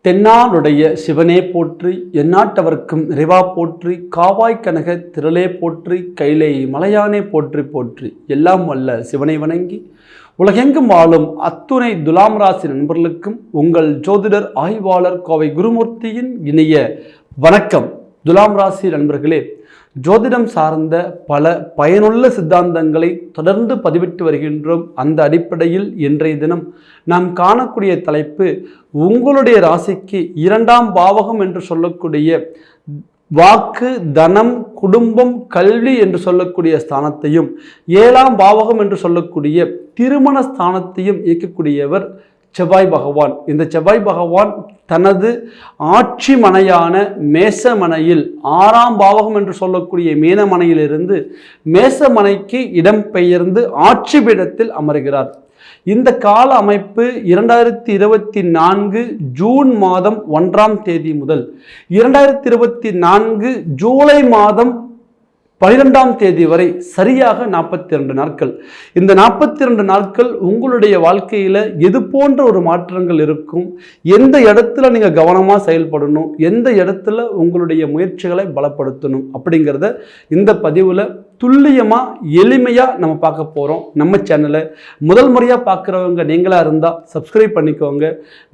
தென்னாடுடைய சிவனே போற்றி, எந்நாட்டவர்க்கும் இறைவா போற்றி, காவாய் கனக திரளே போற்றி, கைலை மலையானே போற்றி போற்றி. எல்லாம் வல்ல சிவனை வணங்கி உலகெங்கும் வாழும் அத்துணை துலாம் ராசி நண்பர்களுக்கும் உங்கள் ஜோதிடர் ஆய்வாளர் கோவை குருமூர்த்தியின் இனிய வணக்கம். துலாம் ராசி நண்பர்களே, ஜோதிடம் சார்ந்த பல பயனுள்ள சித்தாந்தங்களை தொடர்ந்து பதிவிட்டு வருகின்றோம். அந்த அடிப்படையில் இன்றைய தினம் நாம் காணக்கூடிய தலைப்பு, உங்களுடைய ராசிக்கு 2ஆம் பாவகம் என்று சொல்லக்கூடிய வாக்கு, தனம், குடும்பம், கல்வி என்று சொல்லக்கூடிய ஸ்தானத்தையும் 7ஆம் பாவகம் என்று சொல்லக்கூடிய திருமண ஸ்தானத்தையும் இயக்கக்கூடியவர் செவ்வாய் பகவான். இந்த செவ்வாய் பகவான் தனது ஆட்சி மனையான மேசமனையில் 6ஆம் பாவகம் என்று சொல்லக்கூடிய மீனமனையிலிருந்து மேசமனைக்கு இடம்பெயர்ந்து ஆட்சி பீடத்தில் அமர்கிறார். இந்த கால அமைப்பு 2024 ஜூன் மாதம் 1ஆம் தேதி முதல் 2024 ஜூலை மாதம் 12ஆம் தேதி வரை சரியாக 42 நாட்கள். இந்த 42 நாட்கள் உங்களுடைய வாழ்க்கையில் எது போன்ற ஒரு மாற்றங்கள் இருக்கும், எந்த இடத்துல நீங்கள் கவனமாக செயல்படணும், எந்த இடத்துல உங்களுடைய முயற்சிகளை பலப்படுத்தணும் அப்படிங்கிறத இந்த பதிவில் துல்லியமாக எளிமையாக நம்ம பார்க்க போகிறோம். நம்ம சேனலை முதல் முறையாக பார்க்குறவங்க நீங்களாக இருந்தால் சப்ஸ்கிரைப் பண்ணிக்கோங்க,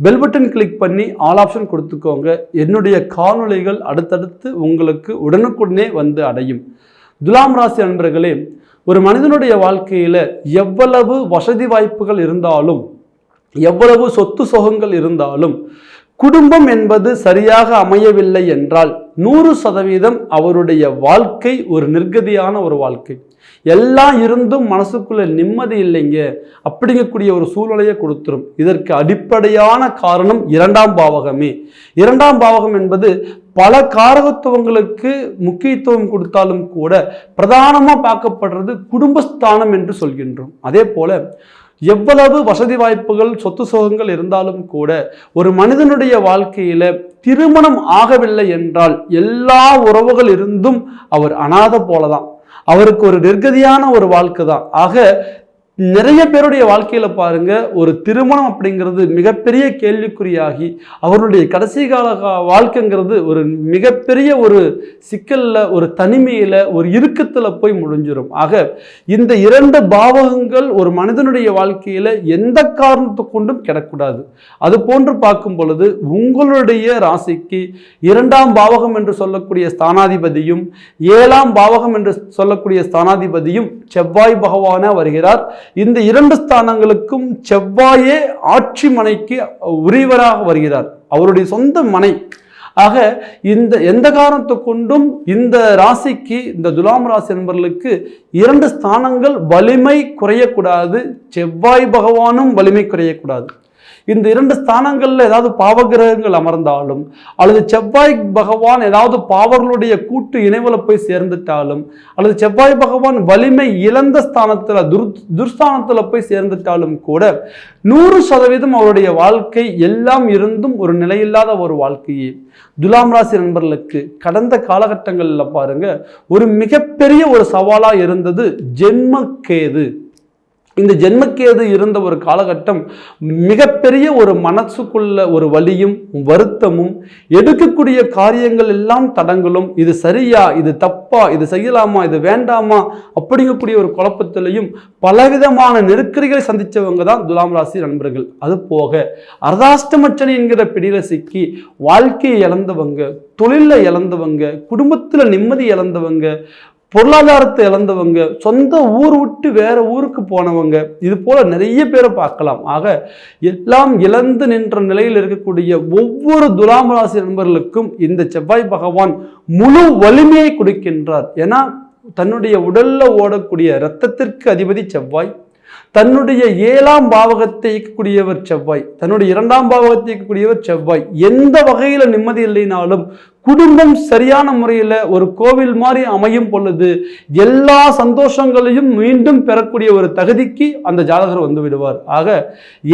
பெல் பட்டன் கிளிக் பண்ணி ஆல் ஆப்ஷன் கொடுத்துக்கோங்க. என்னுடைய காணொளிகள் அடுத்தடுத்து உங்களுக்கு உடனுக்குடனே வந்து அடையும். துலாம் ராசி நண்பர்களே, ஒரு மனிதனுடைய வாழ்க்கையில் எவ்வளவு வசதி வாய்ப்புகள் இருந்தாலும், எவ்வளவு சொத்து சுகங்கள் இருந்தாலும், குடும்பம் என்பது சரியாக அமையவில்லை என்றால் 100% அவருடைய வாழ்க்கை ஒரு நிர்கதியான ஒரு வாழ்க்கை. எல்லாம் இருந்தும் மனசுக்குள்ள நிம்மதி இல்லைங்க அப்படிங்கக்கூடிய ஒரு சூழ்நிலையை கொடுத்துரும். இதற்கு அடிப்படையான காரணம் 2ஆம் பாவகமே. 2ஆம் பாவகம் என்பது பல காரகத்துவங்களுக்கு முக்கியத்துவம் கொடுத்தாலும் கூட பிரதானமாக பார்க்கப்படுறது குடும்பஸ்தானம் என்று சொல்கின்றோம். அதே போல எவ்வளவு வசதி வாய்ப்புகள், சொத்து சுகங்கள் இருந்தாலும் கூட ஒரு மனிதனுடைய வாழ்க்கையில திருமணம் ஆகவில்லை என்றால் எல்லா உறவுகள் இருந்தும் அவர் அனாதை போலதான், அவருக்கு ஒரு நிர்கதியான ஒரு வாழ்க்கை தான். ஆக நிறைய பேருடைய வாழ்க்கையில பாருங்க, ஒரு திருமணம் அப்படிங்கிறது மிகப்பெரிய கேள்விக்குறியாகி அவருடைய கடைசி கால வாழ்க்கைங்கிறது ஒரு மிகப்பெரிய ஒரு சிக்கல்ல, ஒரு தனிமையில, ஒரு இறுக்கத்துல போய் முடிஞ்சிடும். ஆக இந்த 2 பாவகங்கள் ஒரு மனிதனுடைய வாழ்க்கையில எந்த காரணத்தை கொண்டும் கிடக்கூடாது. அது போன்று பார்க்கும் பொழுது உங்களுடைய ராசிக்கு 2ஆம் பாவகம் என்று சொல்லக்கூடிய ஸ்தானாதிபதியும் 7ஆம் பாவகம் என்று சொல்லக்கூடிய ஸ்தானாதிபதியும் செவ்வாய் பகவானா வருகிறார். இந்த 2 ஸ்தானங்களுக்கும் செவ்வாயே ஆட்சி மனைக்கு உரியவராக வருகிறார், அவருடைய சொந்த மனை. ஆக இந்த எந்த காரணத்தை கொண்டும் இந்த ராசிக்கு, இந்த துலாம் ராசி என்பவர்களுக்கு 2 ஸ்தானங்கள் வலிமை குறையக்கூடாது, செவ்வாய் பகவானும் வலிமை குறையக்கூடாது. இந்த 2 ஸ்தானங்கள்ல ஏதாவது பாவகிரகங்கள் அமர்ந்தாலும், அல்லது செவ்வாய் பகவான் ஏதாவது பாவர்களுடைய கூட்டு இணைவுல போய் சேர்ந்துட்டாலும், அல்லது செவ்வாய் பகவான் வலிமை இழந்த ஸ்தானத்துல துர்ஸ்தானத்துல போய் சேர்ந்துட்டாலும் கூட 100% அவருடைய வாழ்க்கை எல்லாம் இருந்தும் ஒரு நிலையில்லாத ஒரு வாழ்க்கையே. துலாம் ராசி நண்பர்களுக்கு கடந்த காலகட்டங்களில் பாருங்க, ஒரு மிகப்பெரிய ஒரு சவாலா இருந்தது ஜென்மக்கேது. இந்த ஜென்மக்கேது இருந்த ஒரு காலகட்டம் மிகப்பெரிய ஒரு மனசுக்குள்ள ஒரு வலியும் வருத்தமும், எடுக்கக்கூடிய காரியங்கள் எல்லாம் தடங்களும், இது சரியா, இது தப்பா, இது செய்யலாமா, இது வேண்டாமா அப்படிங்கக்கூடிய ஒரு குழப்பத்திலையும் பலவிதமான நெருக்கடிகளை சந்திச்சவங்க தான் துலாம் ராசி நண்பர்கள். அது போக அர்த்தாஷ்டமச்சனி என்கிற பிடியில சிக்கி வாழ்க்கையை இழந்தவங்க, தொழில இழந்தவங்க, குடும்பத்துல நிம்மதி இழந்தவங்க, பொருளாதாரத்தை இழந்தவங்க, சொந்த ஊர் விட்டு வேற ஊருக்கு போனவங்க, இது போல நிறைய பேரை பார்க்கலாம். ஆக எல்லாம் இழந்து நின்ற நிலையில் இருக்கக்கூடிய ஒவ்வொரு துலாம் ராசி நண்பர்களுக்கும் இந்த செவ்வாய் பகவான் முழு வலிமையை கொடுக்கின்றார். ஏன்னா தன்னுடைய உடல்ல ஓடக்கூடிய இரத்தத்திற்கு அதிபதி செவ்வாய், தன்னுடைய 7ஆம் பாவகத்தை இயக்கக்கூடியவர் செவ்வாய், தன்னுடைய 2ஆம் பாவகத்தை இயக்கக்கூடியவர் செவ்வாய். எந்த வகையில நிம்மதி இல்லைனாலும் குடும்பம் சரியான முறையில் ஒரு கோவில் மாதிரி அமையும் பொழுது எல்லா சந்தோஷங்களையும் மீண்டும் பெறக்கூடிய ஒரு தகுதிக்கு அந்த ஜாதகர் வந்து விடுவார். ஆக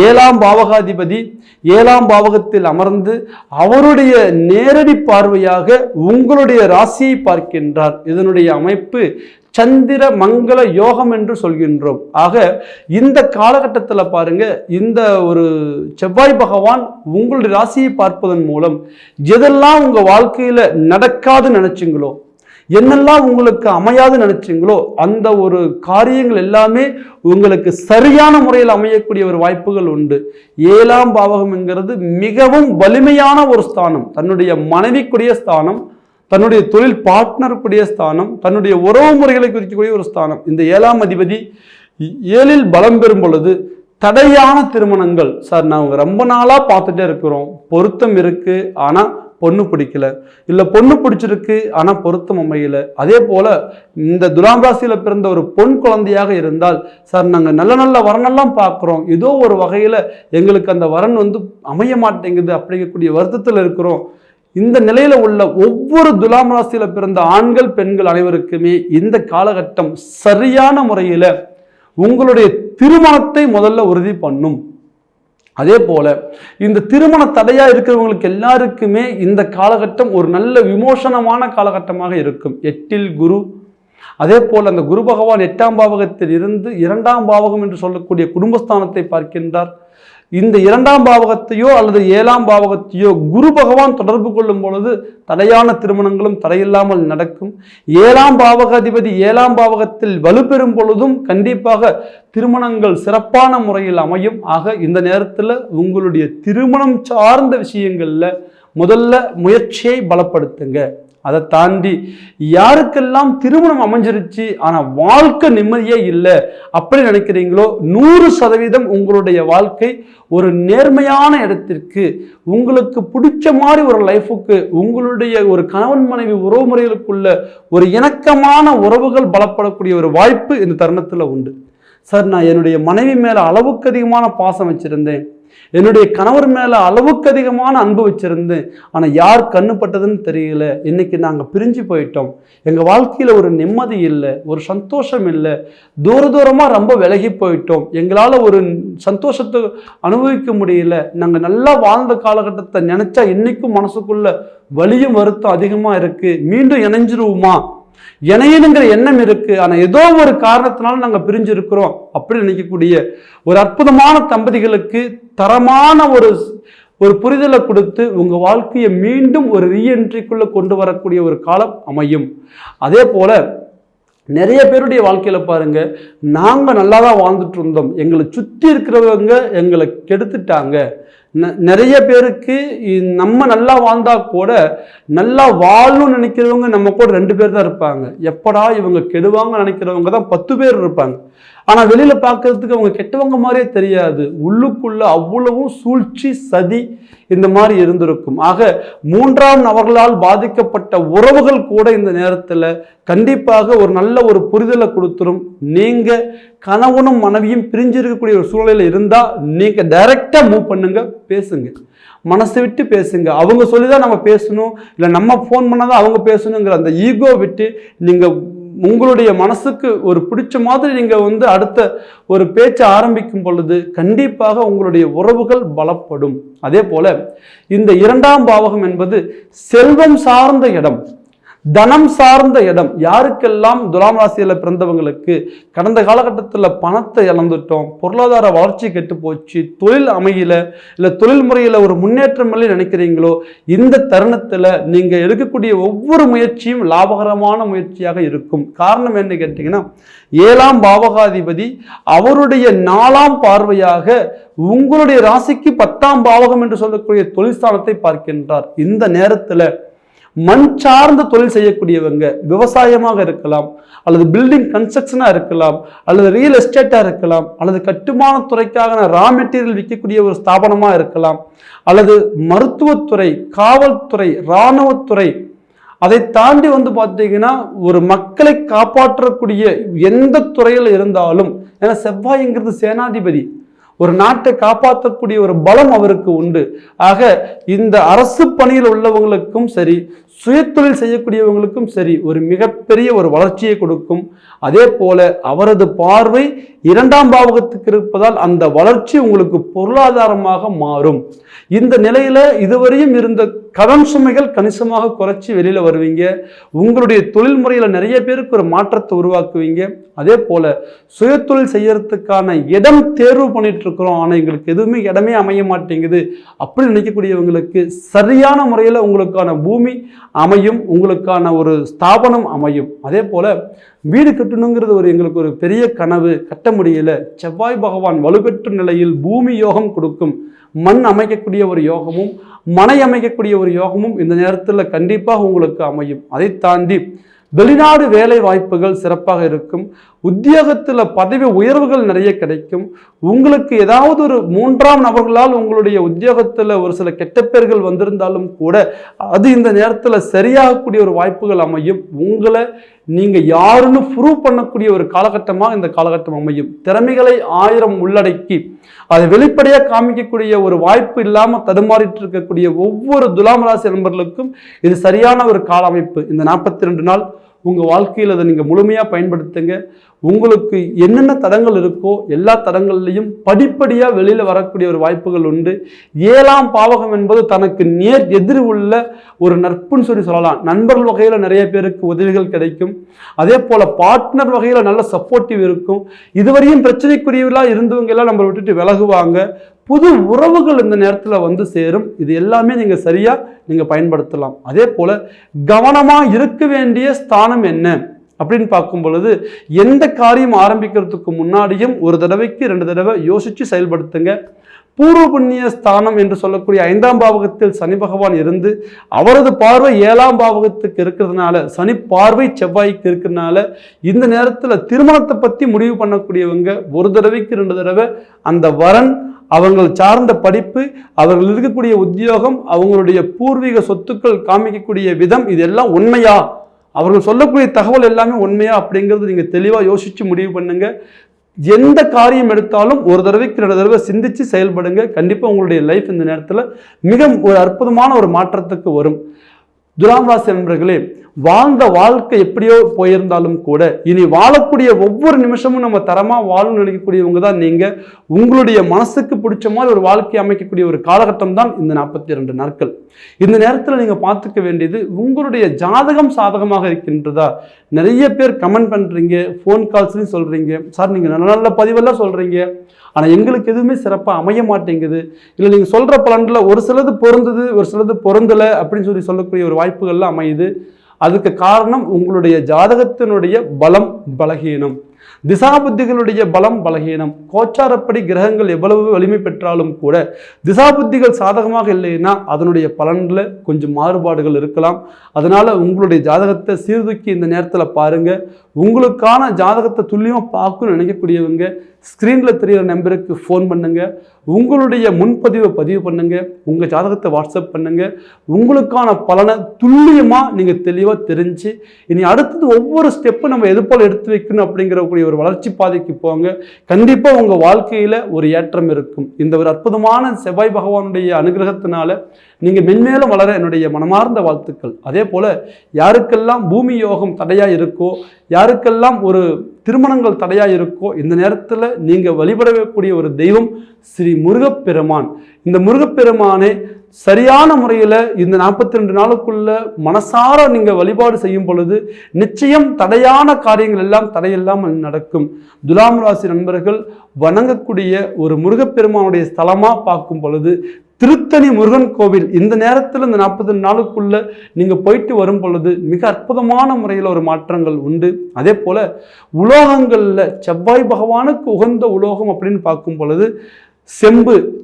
7ஆம் பாவகாதிபதி 7ஆம் பாவகத்தில் அமர்ந்து அவருடைய நேரடி பார்வையாக உங்களுடைய ராசியை பார்க்கின்றார். இதனுடைய அமைப்பு சந்திர மங்கள யோகம் என்று சொல்கின்றோம். ஆக இந்த காலகட்டத்தில் பாருங்க, இந்த ஒரு செவ்வாய் பகவான் உங்களுடைய ராசியை பார்ப்பதன் மூலம் எதெல்லாம் உங்க வாழ்க்கையில நடக்காதுன்னு நினைச்சிங்களோ, என்னெல்லாம் உங்களுக்கு அமையாது நினைச்சிங்களோ, அந்த ஒரு காரியங்கள் எல்லாமே உங்களுக்கு சரியான முறையில் அமையக்கூடிய ஒரு வாய்ப்புகள் உண்டு. 7ஆம் பாவகம் என்கிறது மிகவும் வலிமையான ஒரு ஸ்தானம். தன்னுடைய மனைவிக்குரிய ஸ்தானம், தன்னுடைய தொழில் பார்ட்னருக்குரிய ஸ்தானம், தன்னுடைய உறவு முறைகளை குறிக்கக்கூடிய ஒரு ஸ்தானம். இந்த 7ஆம் அதிபதி 7இல் பலம் பெறும் பொழுது தடையான திருமணங்கள், சார் நாங்கள் ரொம்ப நாளாக பார்த்துட்டே இருக்கிறோம், பொருத்தம் இருக்கு ஆனால் பொண்ணு பிடிக்கல, இல்லை பொண்ணு பிடிச்சிருக்கு ஆனால் பொருத்தம் அமையல. அதே போல இந்த துலாம் ராசியில் பிறந்த ஒரு பொன் குழந்தையாக இருந்தால், சார் நாங்கள் நல்ல நல்ல வரனெல்லாம் பார்க்குறோம், ஏதோ ஒரு வகையில் எங்களுக்கு அந்த வரன் வந்து அமைய மாட்டேங்குது அப்படிங்கக்கூடிய வருத்தத்தில் இருக்கிறோம். இந்த நிலையில உள்ள ஒவ்வொரு துலாம் ராசியில பிறந்த ஆண்கள் பெண்கள் அனைவருக்குமே இந்த காலகட்டம் சரியான முறையில உங்களுடைய திருமணத்தை முதல்ல உறுதி பண்ணும். அதே போல இந்த திருமண தடையா இருக்கிறவங்களுக்கு எல்லாருக்குமே இந்த காலகட்டம் ஒரு நல்ல விமோசனமான காலகட்டமாக இருக்கும். 8இல் குரு, அதே போல அந்த குரு பகவான் 8ஆம் பாவகத்தில் இருந்து 2ஆம் பாவகம் என்று சொல்லக்கூடிய குடும்பஸ்தானத்தை பார்க்கின்றார். இந்த 2ஆம் பாவகத்தையோ அல்லது 7ஆம் பாவகத்தையோ குரு பகவான் தொடர்பு கொள்ளும் பொழுது தடையான திருமணங்களும் தடையில்லாமல் நடக்கும். 7ஆம் பாவக அதிபதி 7ஆம் பாவகத்தில் வலுப்பெறும் பொழுதும் கண்டிப்பாக திருமணங்கள் சிறப்பான முறையில் அமையும். ஆக இந்த நேரத்தில் உங்களுடைய திருமணம் சார்ந்த விஷயங்கள்ல முதல்ல முயற்சியை பலப்படுத்துங்க. அதை தாண்டி யாருக்கெல்லாம் திருமணம் அமைஞ்சிருச்சு ஆனால் வாழ்க்கை நிம்மதியே இல்லை அப்படி நினைக்கிறீங்களோ, 100% உங்களுடைய வாழ்க்கை ஒரு நேர்மையான இடத்திற்கு, உங்களுக்கு பிடிச்ச மாதிரி ஒரு லைஃபுக்கு, உங்களுடைய ஒரு கணவன் மனைவி உறவு முறைகளுக்குள்ள ஒரு இணக்கமான உறவுகள் பலப்படக்கூடிய ஒரு வாய்ப்பு இந்த தருணத்தில் உண்டு. சார் நான் என்னுடைய மனைவி மேலே அளவுக்கு அதிகமான பாசம் வச்சிருந்தேன், என்னுடைய கணவர் மேல அளவுக்கு அதிகமான அன்பு வச்சிருந்தேன், ஆனா யார் கண்ணுப்பட்டதுன்னு தெரியல, இன்னைக்கு நாங்க பிரிஞ்சு போயிட்டோம், எங்க வாழ்க்கையில ஒரு நிம்மதி இல்லை, ஒரு சந்தோஷம் இல்லை, தூரமா ரொம்ப விலகி போயிட்டோம், எங்களால ஒரு சந்தோஷத்தை அனுபவிக்க முடியல, நாங்க நல்லா வாழ்ந்த காலகட்டத்தை நினைச்சா இன்னைக்கும் மனசுக்குள்ள வலியும் வருத்தம் அதிகமா இருக்கு, மீண்டும் இணைஞ்சிருவோமா, இணையனுங்கிற எண்ணம் இருக்கு, ஆனா ஏதோ ஒரு காரணத்தினால நாங்க பிரிஞ்சு இருக்கிறோம் அப்படி நினைக்கக்கூடிய ஒரு அற்புதமான தம்பதிகளுக்கு தரமான ஒரு புரிதலை கொடுத்து உங்க வாழ்க்கையை மீண்டும் ஒரு ரீஎன்ட்ரிக்குள்ள கொண்டு வரக்கூடிய ஒரு காலம் அமையும். அதே போல நிறைய பேருடைய வாழ்க்கையில பாருங்க, நாங்க நல்லா தான் வாழ்ந்துட்டு இருந்தோம், எங்களை சுற்றி இருக்கிறவங்க எங்களை கெடுத்துட்டாங்க. நிறைய பேருக்கு நம்ம நல்லா வாழ்ந்தா கூட நல்லா வாழணும்னு நினைக்கிறவங்க நம்ம கூட 2 பேர் தான் இருப்பாங்க. எப்படா இவங்க கெடுவாங்க நினைக்கிறவங்க தான் 10 பேர் இருப்பாங்க. ஆனா வெளியில பார்க்கறதுக்கு அவங்க கெட்டவங்க மாதிரியே தெரியாது, உள்ளுக்குள்ள அவ்வளவும் சூழ்ச்சி சதி இந்த மாதிரி இருந்திருக்கும். ஆக 3ஆம் நபர்களால் பாதிக்கப்பட்ட உறவுகள் கூட இந்த நேரத்துல கண்டிப்பாக ஒரு நல்ல ஒரு புரிதலை கொடுத்துரும். நீங்க கணவனும் மனைவியும் பிரிஞ்சிருக்கக்கூடிய ஒரு சூழ்நிலையில இருந்தா நீங்க டைரக்டா மூவ் பண்ணுங்க, பேசுங்க, மனசை விட்டு பேசுங்க. அவங்க சொல்லிதான் நம்ம பேசணும், இல்லை நம்ம ஃபோன் பண்ணாதான் அவங்க பேசணுங்கிற அந்த ஈகோ விட்டு நீங்க உங்களுடைய மனசுக்கு ஒரு பிடிச்ச மாதிரி நீங்க அடுத்த ஒரு பேச்சை ஆரம்பிக்கும் பொழுது கண்டிப்பாக உங்களுடைய உறவுகள் பலப்படும். அதே போல இந்த 2ஆம் பாவகம் என்பது செல்வம் சார்ந்த இடம், தனம் சார்ந்த இடம். யாருக்கெல்லாம் துலாம் ராசியில பிறந்தவங்களுக்கு கடந்த காலகட்டத்தில் பணத்தை இழந்துட்டோம், பொருளாதார வளர்ச்சி கெட்டு போச்சு, தொழில் அமையல, இல்லை தொழில் முறையில் ஒரு முன்னேற்றம் இல்லை நினைக்கிறீங்களோ, இந்த தருணத்தில் நீங்க எடுக்கக்கூடிய ஒவ்வொரு முயற்சியும் லாபகரமான முயற்சியாக இருக்கும். காரணம் என்ன கேட்டீங்கன்னா, 7ஆம் பாவகாதிபதி அவருடைய 4ஆம் பார்வையாக உங்களுடைய ராசிக்கு 10ஆம் பாவகம் என்று சொல்லக்கூடிய தொழில்ஸ்தானத்தை பார்க்கின்றார். இந்த நேரத்தில் மண் சார்ந்த தொழில் செய்யக்கூடியவங்க, விவசாயமாக இருக்கலாம், அல்லது பில்டிங் கன்ஸ்ட்ரக்ஷனா இருக்கலாம், அல்லது ரியல் எஸ்டேட்டா இருக்கலாம், அல்லது கட்டுமான துறைக்காக ரா மெட்டீரியல் விற்கக்கூடிய ஒரு ஸ்தாபனமா இருக்கலாம், அல்லது மருத்துவத்துறை, காவல்துறை, இராணுவத்துறை, அதை தாண்டி பார்த்தீங்கன்னா ஒரு மக்களை காப்பாற்றக்கூடிய எந்த துறையில் இருந்தாலும், ஏன்னா செவ்வாய்ங்கிறது சேனாதிபதி, ஒரு நாட்டை காப்பாற்றக்கூடிய ஒரு பலம் அவருக்கு உண்டு. ஆக இந்த அரசு பணியில் உள்ளவங்களுக்கும் சரி, சுயதொழில் செய்யக்கூடியவங்களுக்கும் சரி ஒரு மிகப்பெரிய ஒரு வளர்ச்சியை கொடுக்கும். அதே போல அவரது பார்வை 2ஆம் பாவகத்துக்கு இருப்பதால் அந்த வளர்ச்சி உங்களுக்கு பொருளாதாரமாக மாறும். இந்த நிலையில இதுவரையும் இருந்த கடன் சுமைகள் கணிசமாக குறைச்சி வெளியில வருவீங்க. உங்களுடைய தொழில் முறையில நிறைய பேருக்கு ஒரு மாற்றத்தை உருவாக்குவீங்க. அதே போல சுயதொழில் செய்யறதுக்கான இடம் தேர்வு பண்ணிட்டு இருக்கிறோம், ஆனா எங்களுக்கு எதுவுமே இடமே அமைய மாட்டேங்குது அப்படி நினைக்கக்கூடியவங்களுக்கு சரியான முறையில் உங்களுக்கான பூமி அமையும், உங்களுக்கான ஒரு ஸ்தாபனம் அமையும். அதே போல வீடு கட்டணுங்கிறது எங்களுக்கு ஒரு பெரிய கனவு, கட்ட முடியல. செவ்வாய் பகவான் வலுப்பெற்ற நிலையில் பூமி யோகம் கொடுக்கும். மண் அமைக்கக்கூடிய ஒரு யோகமும் மனை அமைக்கக்கூடிய ஒரு யோகமும் இந்த நேரத்தில் கண்டிப்பாக உங்களுக்கு அமையும். அதை தாண்டி வெளிநாடு வேலை வாய்ப்புகள் சிறப்பாக இருக்கும். உத்தியோகத்தில் பதவி உயர்வுகள் நிறைய கிடைக்கும். உங்களுக்கு ஏதாவது ஒரு 3ஆம் நபர்களால் உங்களுடைய உத்தியோகத்தில் ஒரு சில கெட்ட பேர்கள் வந்திருந்தாலும் கூட அது இந்த நேரத்தில் சரியாகக்கூடிய ஒரு வாய்ப்புகள் அமையும். உங்களை நீங்கள் யாருன்னு ப்ரூவ் பண்ணக்கூடிய ஒரு காலகட்டமாக இந்த காலகட்டம் அமையும். திறமைகளை 1000 உள்ளடக்கி அதை வெளிப்படையாக காமிக்கக்கூடிய ஒரு வாய்ப்பு இல்லாமல் தடுமாறிட்டு இருக்கக்கூடிய ஒவ்வொரு துலாம் ராசி நண்பர்களுக்கும் இது சரியான ஒரு கால அமைப்பு. இந்த 42 நாள் உங்கள் வாழ்க்கையில் அதை நீங்கள் முழுமையாக பயன்படுத்துங்க. உங்களுக்கு என்னென்ன தடங்கள் இருக்கோ எல்லா தடங்கள்லையும் படிப்படியாக வெளியில் வரக்கூடிய ஒரு வாய்ப்புகள் உண்டு. 7ஆம் பாவகம் என்பது தனக்கு நேர் எதிர் உள்ள ஒரு நட்புன்னு சொல்லலாம். நண்பர்கள் வகையில் நிறைய பேருக்கு உதவிகள் கிடைக்கும். அதே போல் பார்ட்னர் வகையில் நல்ல சப்போர்ட்டிவ் இருக்கும். இதுவரையும் பிரச்சனைக்குரியவர்களாக இருந்தவங்க எல்லாம் நம்மளை விட்டுட்டு விலகுவாங்க. புது உறவுகள் இந்த நேரத்தில் வந்து சேரும். இது எல்லாமே நீங்கள் சரியாக பயன்படுத்தலாம். அதே போல் கவனமாக இருக்க வேண்டிய ஸ்தானம் என்ன அப்படின்னு பார்க்கும் பொழுது எந்த காரியம் ஆரம்பிக்கிறதுக்கு முன்னாடியும் ஒரு தடவைக்கு 2 தடவை யோசித்து செயல்படுத்துங்க. பூர்வ புண்ணிய ஸ்தானம் என்று சொல்லக்கூடிய 5ஆம் பாவகத்தில் சனி பகவான் இருந்து அவரது பார்வை 7ஆம் பாவகத்துக்கு இருக்கிறதுனால, சனி பார்வை செவ்வாய்க்கு இருக்கிறதுனால இந்த நேரத்தில் திருமணத்தை பற்றி முடிவு பண்ணக்கூடியவங்க ஒரு தடவைக்கு 2 தடவை அந்த வரன், அவங்கள் சார்ந்த படிப்பு, அவர்கள் இருக்கக்கூடிய உத்தியோகம், அவங்களுடைய பூர்வீக சொத்துக்கள் காமிக்கக்கூடிய விதம், இதெல்லாம் உண்மையா, அவர்கள் சொல்லக்கூடிய தகவல் எல்லாமே உண்மையா அப்படிங்கிறது நீங்கள் தெளிவாக யோசித்து முடிவு பண்ணுங்க. எந்த காரியம் எடுத்தாலும் ஒரு தடவைக்கு 2 தடவை சிந்திச்சு செயல்படுங்க. கண்டிப்பாக உங்களுடைய லைஃப் இந்த நேரத்தில் மிக ஒரு அற்புதமான ஒரு மாற்றத்துக்கு வரும். துலாம் ராசி நண்பர்களே, வாழ்ந்த வாழ்க்கை எப்படியோ போயிருந்தாலும் கூட இனி வாழக்கூடிய ஒவ்வொரு நிமிஷமும் நம்ம தரமாக வாழணும்னு நினைக்கக்கூடியவங்க தான் நீங்கள். உங்களுடைய மனசுக்கு பிடிச்ச மாதிரி ஒரு வாழ்க்கையை அமைக்கக்கூடிய ஒரு காலகட்டம் தான் இந்த 42 நாட்கள். இந்த நேரத்தில் நீங்கள் பார்த்துக்க வேண்டியது உங்களுடைய ஜாதகம் சாதகமாக இருக்கின்றதா. நிறைய பேர் கமெண்ட் பண்ணுறீங்க, ஃபோன் கால்ஸ்லையும் சொல்கிறீங்க, சார் நீங்கள் நல்ல நல்ல பதிவெல்லாம் சொல்கிறீங்க, ஆனால் எங்களுக்கு எதுவுமே சிறப்பாக அமைய மாட்டேங்குது, இல்லை நீங்கள் சொல்கிற பலன்களில் ஒரு சிலது பொருந்தது ஒரு சிலது பொருந்தலை அப்படின்னு சொல்லக்கூடிய ஒரு வாய்ப்புகள்லாம் அமையுது. அதுக்கு காரணம் உங்களுடைய ஜாதகத்தினுடைய பலம் பலகீனம், திசாபுத்திகளுடைய பலம் பலகீனம். கோச்சாரப்படி கிரகங்கள் எவ்வளவு வலிமை பெற்றாலும் கூட திசாபுத்திகள் சாதகமாக இல்லைன்னா அதனுடைய பலன்ல கொஞ்சம் மாறுபாடுகள் இருக்கலாம். அதனால உங்களுடைய ஜாதகத்தை சீர்தூக்கி இந்த நேரத்தில் பாருங்க. உங்களுக்கான ஜாதகத்தை துல்லியமாக பார்க்கணும்னு நினைக்கக்கூடியவங்க ஸ்க்ரீனில் தெரிகிற நம்பருக்கு ஃபோன் பண்ணுங்க. உங்களுடைய முன்பதிவை பதிவு பண்ணுங்க. உங்கள் ஜாதகத்தை வாட்ஸ்அப் பண்ணுங்க. உங்களுக்கான பலனை துல்லியமாக நீங்கள் தெளிவாக தெரிஞ்சு இனி அடுத்தது ஒவ்வொரு ஸ்டெப்பும் நம்ம எது போல் எடுத்து வைக்கணும் அப்படிங்கிறக்கூடிய ஒரு வளர்ச்சி பாதைக்கு போங்க. கண்டிப்பாக உங்கள் வாழ்க்கையில் ஒரு ஏற்றம் இருக்கும். இந்த ஒரு அற்புதமான செவ்வாய் பகவானுடைய அனுகிரகத்தினால நீங்கள் மென்மேலும் வளர என்னுடைய மனமார்ந்த வாழ்த்துக்கள். அதே போல் யாருக்கெல்லாம் பூமி யோகம் தடையாக இருக்கோ, யாருக்கெல்லாம் ஒரு திருமணங்கள் தடையாக இருக்கோ, இந்த நேரத்தில் நீங்கள் வழிபடக்கூடிய ஒரு தெய்வம் ஸ்ரீ முருகப்பெருமான். இந்த முருகப்பெருமானே சரியான முறையில் இந்த 42 நாளுக்குள்ள மனசார நீங்கள் வழிபாடு செய்யும் பொழுது நிச்சயம் தடையான காரியங்கள் எல்லாம் தடையில்லாமல் நடக்கும். துலாம் ராசி நண்பர்கள் வணங்கக்கூடிய ஒரு முருகப்பெருமானுடைய ஸ்தலமாக பார்க்கும் பொழுது திருத்தணி முருகன் கோவில் இந்த நேரத்தில் இந்த 40 நாளுக்குள்ள நீங்கள் போயிட்டு வரும் பொழுது மிக அற்புதமான முறையில் ஒரு மாற்றங்கள் உண்டு. அதே போல் உலோகங்களில் செவ்வாய் பகவானுக்கு உகந்த உலோகம் அப்படின்னு பார்க்கும் பொழுது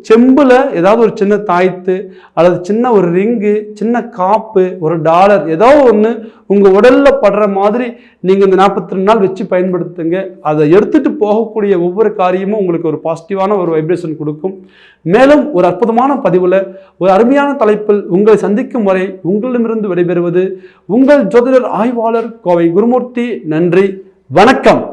செம்புல ஏதாவது ஒரு சின்ன தாய்த்து அல்லது சின்ன ஒரு ரிங்கு, சின்ன காப்பு, ஒரு டாலர், ஏதோ ஒன்று உங்கள் உடலில் படுற மாதிரி நீங்கள் இந்த 42 நாள் வச்சு பயன்படுத்துங்க. அதை எடுத்துகிட்டு போகக்கூடிய ஒவ்வொரு காரியமும் உங்களுக்கு ஒரு பாசிட்டிவான ஒரு வைப்ரேஷன் கொடுக்கும். மேலும் ஒரு அற்புதமான பதிவில் ஒரு அருமையான தலைப்பில் உங்களை சந்திக்கும் வரை உங்களிடமிருந்து விடைபெறுவது உங்கள் ஜோதிடர் ஆய்வாளர் கோவை குருமூர்த்தி. நன்றி, வணக்கம்.